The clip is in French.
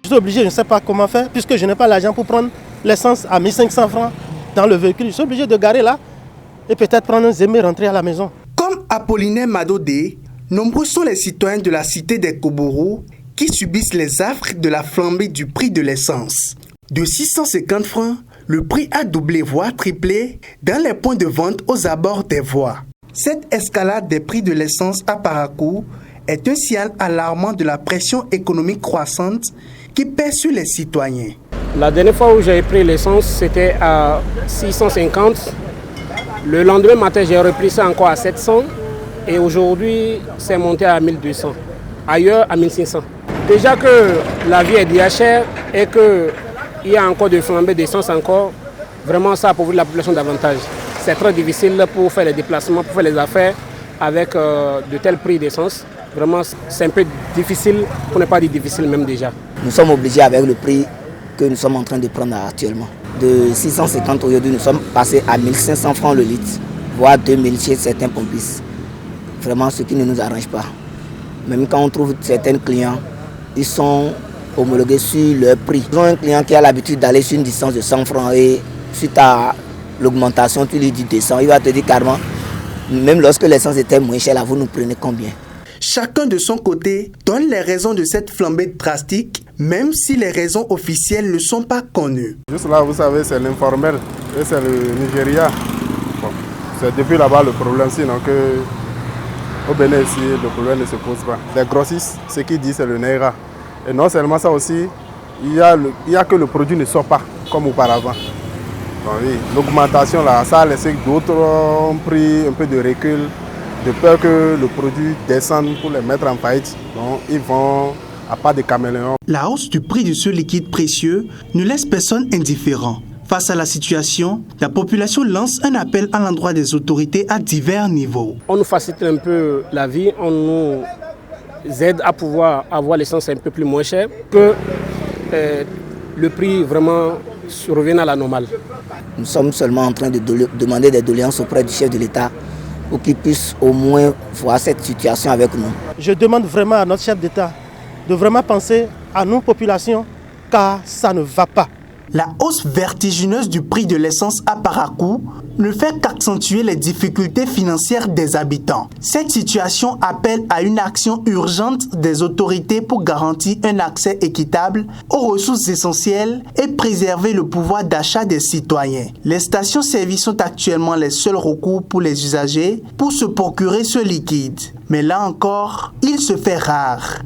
suis obligé, je ne sais pas comment faire, puisque je n'ai pas l'argent pour prendre l'essence à 1500 francs dans le véhicule. Je suis obligé de garer là et peut-être prendre un zémé et rentrer à la maison. Comme Apollinaire Madodé, nombreux sont les citoyens de la cité des Koborous qui subissent les affres de la flambée du prix de l'essence. De 650 francs, le prix a doublé voire triplé dans les points de vente aux abords des voies. Cette escalade des prix de l'essence à Parakou est un signal alarmant de la pression économique croissante qui pèse sur les citoyens. La dernière fois où j'ai pris l'essence, c'était à 650. Le lendemain matin, j'ai repris ça encore à 700. Et aujourd'hui, c'est monté à 1200. Ailleurs, à 1500. Déjà que la vie est déjà chère et qu'il y a encore de flambée d'essence encore, vraiment ça a pourvu la population davantage. C'est très difficile pour faire les déplacements, pour faire les affaires avec de tels prix d'essence. Vraiment, c'est un peu difficile, pour ne pas dire difficile même déjà. Nous sommes obligés avec le prix que nous sommes en train de prendre actuellement. De 650 aujourd'hui, nous sommes passés à 1500 francs le litre, voire 2000 chez certains pompistes. Vraiment, ce qui ne nous arrange pas. Même quand on trouve certains clients, ils sont homologués sur leur prix. Ils ont un client qui a l'habitude d'aller sur une distance de 100 francs et suite à l'augmentation, tu lui dis 200, il va te dire carrément, même lorsque l'essence était moins chère, là, vous nous prenez combien? Chacun de son côté donne les raisons de cette flambée drastique, même si les raisons officielles ne sont pas connues. Juste là, vous savez, c'est l'informel et c'est le Nigeria. Bon, c'est depuis là-bas le problème, sinon que au Bénin ici, le problème ne se pose pas. Les grossistes, ce qu'ils disent, c'est le Naira. Et non seulement ça aussi, il y a que le produit ne sort pas comme auparavant. Donc, oui, l'augmentation là, ça a laissé d'autres ont pris un peu de recul, de peur que le produit descende pour les mettre en faillite. Donc ils vont à pas de caméléon. La hausse du prix de ce liquide précieux ne laisse personne indifférent. Face à la situation, la population lance un appel à l'endroit des autorités à divers niveaux. On nous facilite un peu la vie, on nous aide à pouvoir avoir l'essence un peu plus moins chère, que le prix vraiment revienne à la normale. Nous sommes seulement en train de demander des doléances auprès du chef de l'État pour qu'il puisse au moins voir cette situation avec nous. Je demande vraiment à notre chef d'État de vraiment penser à nos populations, car ça ne va pas. La hausse vertigineuse du prix de l'essence à Parakou ne fait qu'accentuer les difficultés financières des habitants. Cette situation appelle à une action urgente des autorités pour garantir un accès équitable aux ressources essentielles et préserver le pouvoir d'achat des citoyens. Les stations-service sont actuellement les seuls recours pour les usagers pour se procurer ce liquide. Mais là encore, il se fait rare.